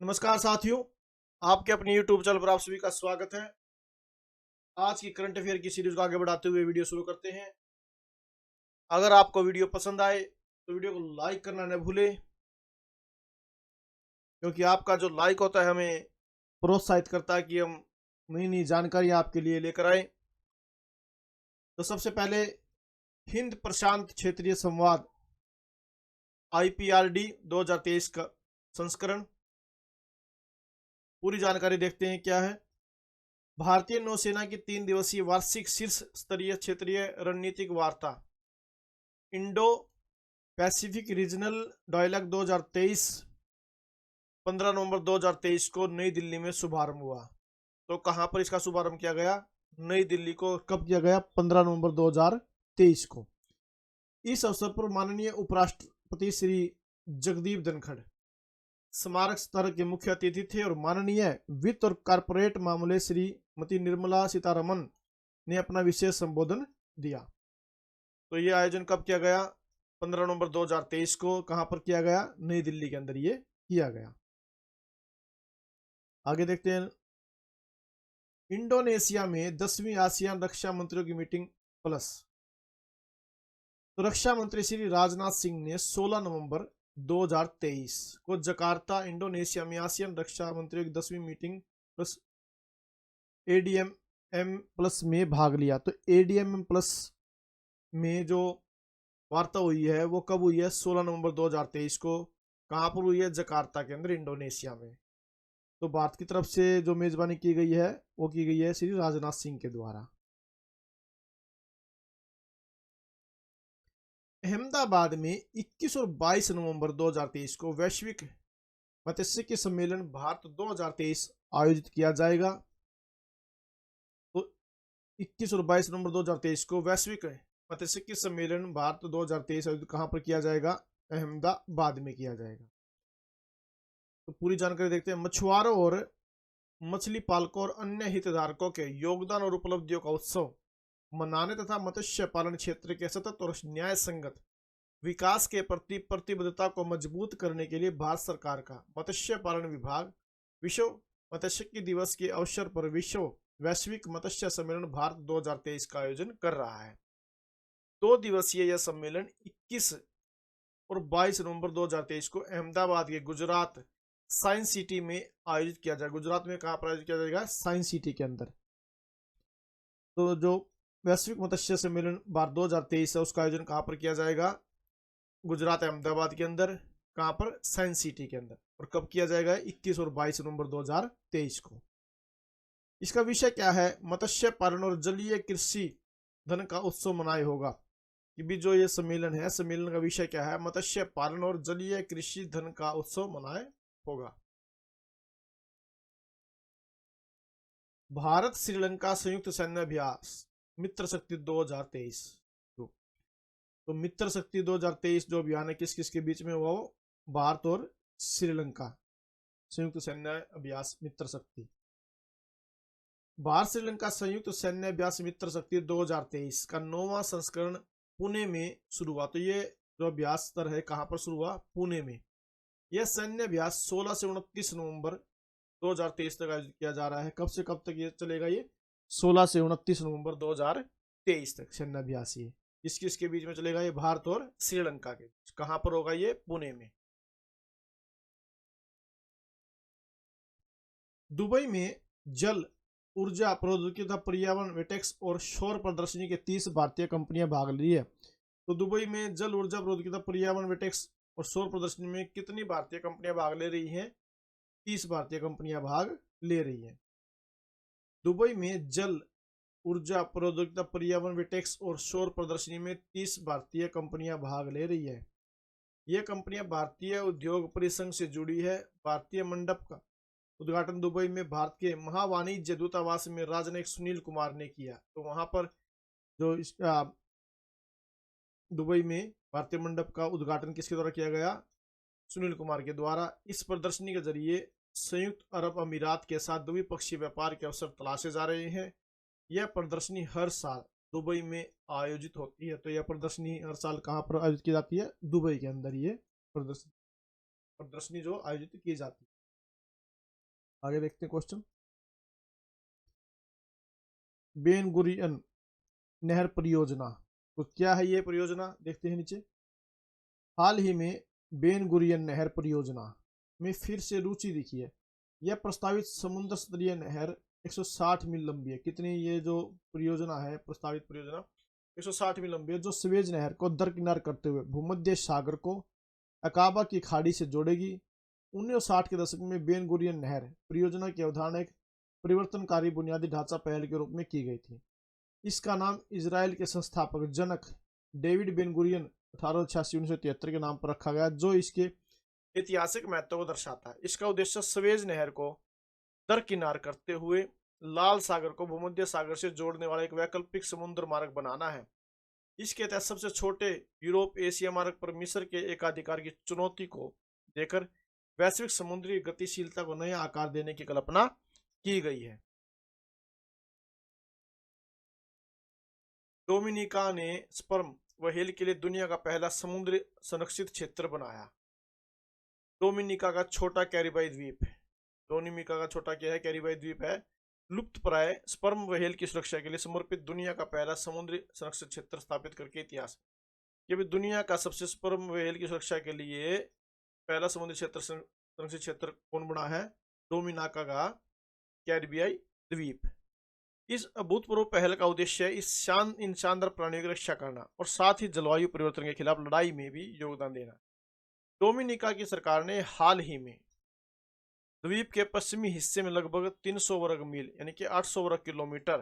नमस्कार साथियों, आपके अपने YouTube चैनल पर आप सभी का स्वागत है। आज की करंट अफेयर की सीरीज को आगे बढ़ाते हुए वीडियो शुरू करते हैं। अगर आपको वीडियो पसंद आए तो वीडियो को लाइक करना न भूलें, क्योंकि आपका जो लाइक होता है हमें प्रोत्साहित करता है कि हम नई नई जानकारी आपके लिए लेकर आए। तो सबसे पहले हिंद प्रशांत क्षेत्रीय संवाद IPRD 2023 का संस्करण, पूरी जानकारी देखते हैं क्या है। भारतीय नौसेना की 3 दिवसीय वार्षिक शीर्ष स्तरीय क्षेत्रीय रणनीतिक वार्ता इंडो पैसिफिक रीजनल डायलॉग 2023 15 नवंबर 2023 को नई दिल्ली में शुभारंभ हुआ। तो कहां पर इसका शुभारंभ किया गया? नई दिल्ली को। कब किया गया? 15 नवंबर 2023 को। इस अवसर पर माननीय उपराष्ट्रपति श्री जगदीप धनखड़ स्मारक स्तर के मुख्य अतिथि थे और माननीय वित्त और कारपोरेट मामले श्रीमती निर्मला सीतारमन ने अपना विशेष संबोधन दिया। तो ये आयोजन कब किया गया? 15 नवंबर 2023 को। कहां पर किया गया? नई दिल्ली के अंदर ये किया गया। आगे देखते हैं। इंडोनेशिया में 10वीं आसियान रक्षा मंत्रियों की मीटिंग प्लस। तो रक्षा मंत्री श्री राजनाथ सिंह ने 16 नवंबर 2023 को जकार्ता इंडोनेशिया में आसियान रक्षा मंत्रियों की 10वीं मीटिंग प्लस ADMM प्लस में भाग लिया। तो ADMM प्लस में जो वार्ता हुई है वो कब हुई है? 16 नवंबर 2023 को। कहां पर हुई है? जकार्ता के अंदर, इंडोनेशिया में। तो भारत की तरफ से जो मेजबानी की गई है वो की गई है श्री राजनाथ सिंह के द्वारा। अहमदाबाद में 21 और 22 नवंबर 2023 को वैश्विक मत्स्यिकी सम्मेलन भारत 2023 आयोजित किया जाएगा। तो 21 और 22 नवंबर 2023 को वैश्विक मत्स्यिकी सम्मेलन भारत 2023 आयोजित कहां पर किया जाएगा? अहमदाबाद में किया जाएगा। तो पूरी जानकारी देखते हैं। मछुआरों और मछली पालकों और अन्य हितधारकों के योगदान और उपलब्धियों का उत्सव मनाने तथा मत्स्य पालन क्षेत्र के सतत और न्याय संगत विकास के प्रति प्रतिबद्धता को मजबूत करने के लिए भारत सरकार का मत्स्य पालन विभाग विश्व मत्स्यिकी दिवस के अवसर पर विश्व वैश्विक मत्स्य सम्मेलन भारत 2023 का आयोजन कर रहा है। 2 दिवसीय यह सम्मेलन 21 और 22 नवंबर 2023 को अहमदाबाद के गुजरात साइंस सिटी में आयोजित किया जाएगा। गुजरात में कहां पर आयोजित किया जाएगा? साइंस सिटी के अंदर। तो जो वैश्विक मत्स्य सम्मेलन भारत 2023 है उसका आयोजन कहां पर किया जाएगा? गुजरात अहमदाबाद के अंदर। कहां पर? साइंस सिटी के अंदर। और कब किया जाएगा? 21 और 22 नवंबर 2023 को। इसका विषय क्या है? मत्स्य पालन और जलीय कृषि धन का उत्सव मनाए होगा। कि भी जो ये सम्मेलन है, सम्मेलन का विषय क्या है? मत्स्य पालन और जलीय कृषि धन का उत्सव मनाए होगा। भारत श्रीलंका संयुक्त सैन्य अभ्यास मित्र शक्ति 2023। तो मित्र शक्ति 2023 जो अभियान है किस किस के बीच में हुआ? वो भारत और श्रीलंका संयुक्त सैन्य अभ्यास मित्र शक्ति। भारत श्रीलंका संयुक्त सैन्य अभ्यास मित्र शक्ति 2023 का 9वां संस्करण पुणे में शुरू हुआ। तो ये जो अभ्यास स्तर है कहां पर शुरू हुआ? पुणे में। यह सैन्य अभ्यास 16 से 29 नवंबर 2023 तक आयोजित किया जा रहा है। कब से कब तक ये चलेगा? ये 16 से 29 नवंबर 2023 तक सैन्य अभ्यास ये किस किस के बीच में चलेगा? ये भारत और श्रीलंका के बीच। कहां पर होगा? ये पुणे में। दुबई में जल ऊर्जा प्रौद्योगिकी तथा पर्यावरण वेटेक्स और सौर प्रदर्शनी के 30 भारतीय कंपनियां भाग ली है। तो दुबई में जल ऊर्जा प्रौद्योगिकी तथा पर्यावरण वेटेक्स और सौर प्रदर्शनी में कितनी भारतीय कंपनियां भाग ले रही हैं? 30 भारतीय कंपनियां भाग ले रही हैं। दुबई में जल ऊर्जा प्रौद्योगिकी पर्यावरण वेटेक्स और सौर प्रदर्शनी में 30 भारतीय कंपनियां भाग ले रही है। यह कंपनियां भारतीय उद्योग परिसंघ से जुड़ी है। भारतीय मंडप का उद्घाटन दुबई में भारत के महावाणिज्य दूतावास में राजनयिक सुनील कुमार ने किया। तो वहां पर जो दुबई में भारतीय मंडप का उद्घाटन किसके द्वारा किया गया? सुनील कुमार के द्वारा। इस प्रदर्शनी के जरिए संयुक्त अरब अमीरात के साथ द्विपक्षीय व्यापार के अवसर तलाशे जा रहे हैं। यह प्रदर्शनी हर साल दुबई में आयोजित होती है। तो यह प्रदर्शनी हर साल कहां पर आयोजित की जाती है? दुबई के अंदर ये प्रदर्शनी जो आयोजित की जाती है। आगे देखते हैं क्वेश्चन। बेन गुरियन नहर परियोजना, तो क्या है ये परियोजना, देखते हैं नीचे। हाल ही में बेन गुरियन नहर परियोजना में फिर से रुचि दिखी है। यह प्रस्तावित समुद्र स्तरीय नहर 160 मील लंबी है। कितनी ये जो परियोजना है, प्रस्तावित परियोजना 160 मील लंबी है, जो स्वेज नहर को दरकिनार करते हुए भूमध्य सागर को अकाबा की खाड़ी से जोड़ेगी। 1960 के दशक में बेन गुरियन नहर परियोजना की अवधारणा एक परिवर्तनकारी बुनियादी ढांचा पहल के रूप में की गई थी। इसका नाम इजराइल के संस्थापक जनक डेविड बेन गुरियन 1886-1973 के नाम पर रखा गया, जो इसके ऐतिहासिक महत्व को दर्शाता है। इसका उद्देश्य स्वेज नहर को दरकिनार करते हुए लाल सागर को भूमध्य सागर से जोड़ने वाला एक वैकल्पिक समुद्र मार्ग बनाना है। इसके तहत सबसे छोटे यूरोप एशिया मार्ग पर मिस्र के एकाधिकार की चुनौती को देकर वैश्विक समुद्री गतिशीलता को नया आकार देने की कल्पना की गई है। डोमिनिका ने स्पर्म व्हेल के लिए दुनिया का पहला समुद्री संरक्षित क्षेत्र बनाया। डोमिनिका का छोटा कैरिबाई द्वीप, डोमिनिका का छोटा क्या है, कैरिबाई द्वीप है, लुप्तप्राय स्पर्म व्हेल की सुरक्षा के लिए समर्पित दुनिया का पहला समुद्री संरक्षित क्षेत्र स्थापित करके इतिहास। ये भी दुनिया का सबसे स्पर्म व्हेल की सुरक्षा के लिए पहला समुद्री क्षेत्र संरक्षित क्षेत्र कौन बना है, डोमिनिका का कैरिबियाई द्वीप। इस अभूतपूर्व पहल का उद्देश्य है इन शानदार प्राणियों की रक्षा करना और साथ ही जलवायु परिवर्तन के खिलाफ लड़ाई में भी योगदान देना। डोमिनिका की सरकार ने हाल ही में द्वीप के पश्चिमी हिस्से में लगभग 300 वर्ग मील यानी कि 800 वर्ग किलोमीटर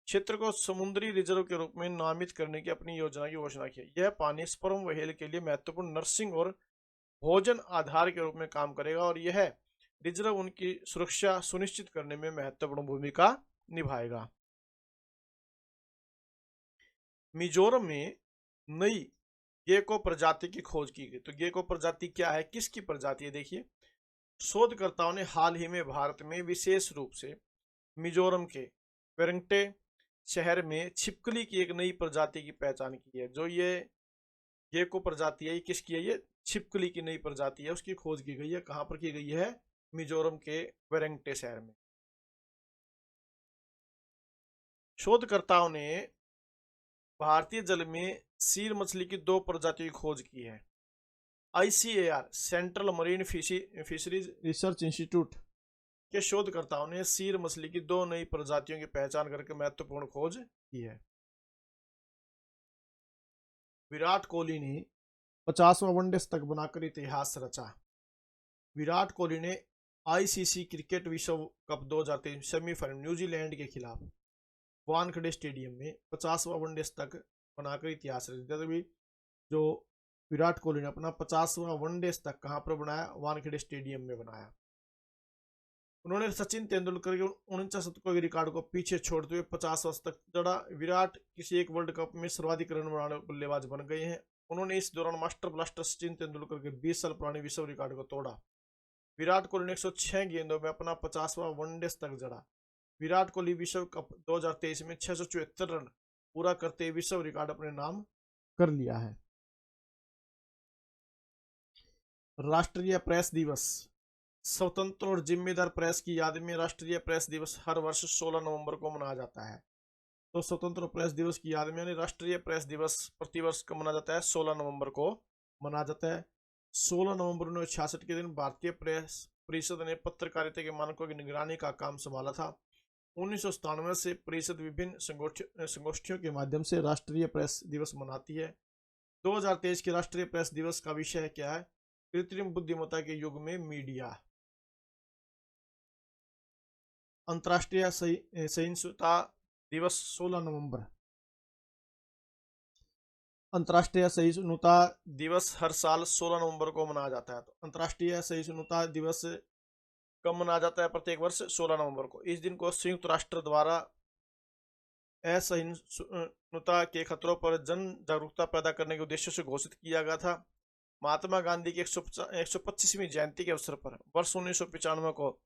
क्षेत्र को समुद्री रिजर्व के रूप में नामित करने की अपनी योजना की घोषणा की। यह पानी स्पर्म व्हेल के लिए महत्वपूर्ण नर्सिंग और भोजन आधार के रूप में काम करेगा और यह रिजर्व उनकी सुरक्षा सुनिश्चित करने में महत्वपूर्ण भूमिका निभाएगा। मिजोरम में नई गेको प्रजाति की खोज की गई। तो गेको प्रजाति क्या है, किसकी प्रजाति है, देखिए। शोधकर्ताओं ने हाल ही में भारत में विशेष रूप से मिजोरम के वेरेंटे शहर में छिपकली की एक नई प्रजाति की पहचान की है। जो ये गेको प्रजाति है, ये किसकी है, ये छिपकली की नई प्रजाति है, उसकी खोज की गई है। कहां पर की गई है, मिजोरम के वेरेंटे शहर में। शोधकर्ताओं ने भारतीय जल में सीर मछली की 2 प्रजातियों की खोज की है। ICAR central marine fisheries research institute के शोधकर्ताओं ने सीर मछली की 2 नई प्रजातियों की पहचान करके महत्वपूर्ण खोज की है। विराट कोहली ने 50वां वनडे शतक बनाकर इतिहास रचा। विराट कोहली ने ICC क्रिकेट विश्व कप 2023 सेमीफाइनल न्यूजीलैंड के खिलाफ वानखेड़े स्टेडियम में 50वां वनडे शतक बनाकर इतिहास रच दिया। तभी जो विराट कोहली ने अपना 50वां वनडे शतक कहां पर बनाया, वानखेड़े स्टेडियम में बनाया। उन्होंने सचिन तेंदुलकर के 49 शतकों के रिकॉर्ड को पीछे छोड़ते हुए 50वां शतक जड़ा। विराट किसी एक वर्ल्ड कप में सर्वाधिक रन बनाने वाले बल्लेबाज बन गए हैं। उन्होंने इस दौरान मास्टर ब्लास्टर सचिन तेंदुलकर के 20 साल पुराने विश्व रिकॉर्ड को तोड़ा। विराट कोहली ने 106 गेंदों में अपना 50वां वनडे शतक जड़ा। विराट कोहली विश्व कप 2023 में 674 रन पूरा करते विश्व रिकॉर्ड अपने नाम कर लिया है। राष्ट्रीय प्रेस दिवस, स्वतंत्र और जिम्मेदार प्रेस की याद में राष्ट्रीय प्रेस दिवस हर वर्ष 16 नवंबर को मनाया जाता है। तो स्वतंत्र प्रेस दिवस की याद में यानी राष्ट्रीय प्रेस दिवस प्रतिवर्ष कब मनाया जाता है, 16 नवंबर को मनाया जाता है। 16 नवंबर 1966 के दिन भारतीय प्रेस परिषद ने पत्रकारिता के मानकों की निगरानी का काम संभाला था। 1997 से परिषद विभिन्न संगोष्ठियों के माध्यम से राष्ट्रीय प्रेस दिवस मनाती है। 2023 के राष्ट्रीय प्रेस दिवस का विषय क्या है, कृत्रिम बुद्धिमत्ता के युग में मीडिया। अंतर्राष्ट्रीय सहिष्णुता दिवस 16 नवंबर। अंतर्राष्ट्रीय सहिष्णुता दिवस हर साल 16 नवंबर को मनाया जाता है। तो अंतर्राष्ट्रीय सहिष्णुता दिवस कब मनाया जाता है, प्रत्येक वर्ष 16 नवंबर को। इस दिन को संयुक्त राष्ट्र द्वारा असहिष्णुता के खतरों पर जन जागरूकता पैदा करने के उद्देश्य से घोषित किया गया था। महात्मा गांधी की 125वीं जयंती के अवसर पर वर्ष 1995 को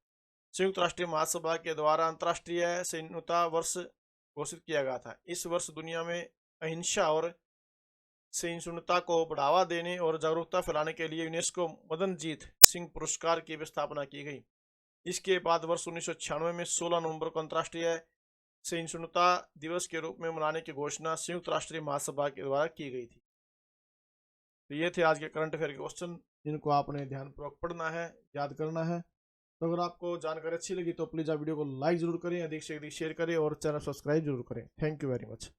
संयुक्त राष्ट्रीय महासभा के द्वारा अंतर्राष्ट्रीय सहिष्णुता वर्ष घोषित किया गया था। इस वर्ष दुनिया में अहिंसा और सहिष्णुता को बढ़ावा देने और जागरूकता फैलाने के लिए यूनेस्को मदनजीत सिंह पुरस्कार की भी स्थापना की गई। इसके बाद वर्ष 1996 में 16 नवंबर को अंतर्राष्ट्रीय सहिष्णुता दिवस के रूप में मनाने की घोषणा संयुक्त राष्ट्रीय महासभा के द्वारा की गई थी। तो ये थे आज के करंट अफेयर के क्वेश्चन, जिनको आपने ध्यानपूर्वक पढ़ना है, याद करना है। तो अगर आपको जानकारी अच्छी लगी तो प्लीज़ आप वीडियो को लाइक जरूर करें, अधिक से अधिक शेयर करें और चैनल सब्सक्राइब जरूर करें। Thank you very much.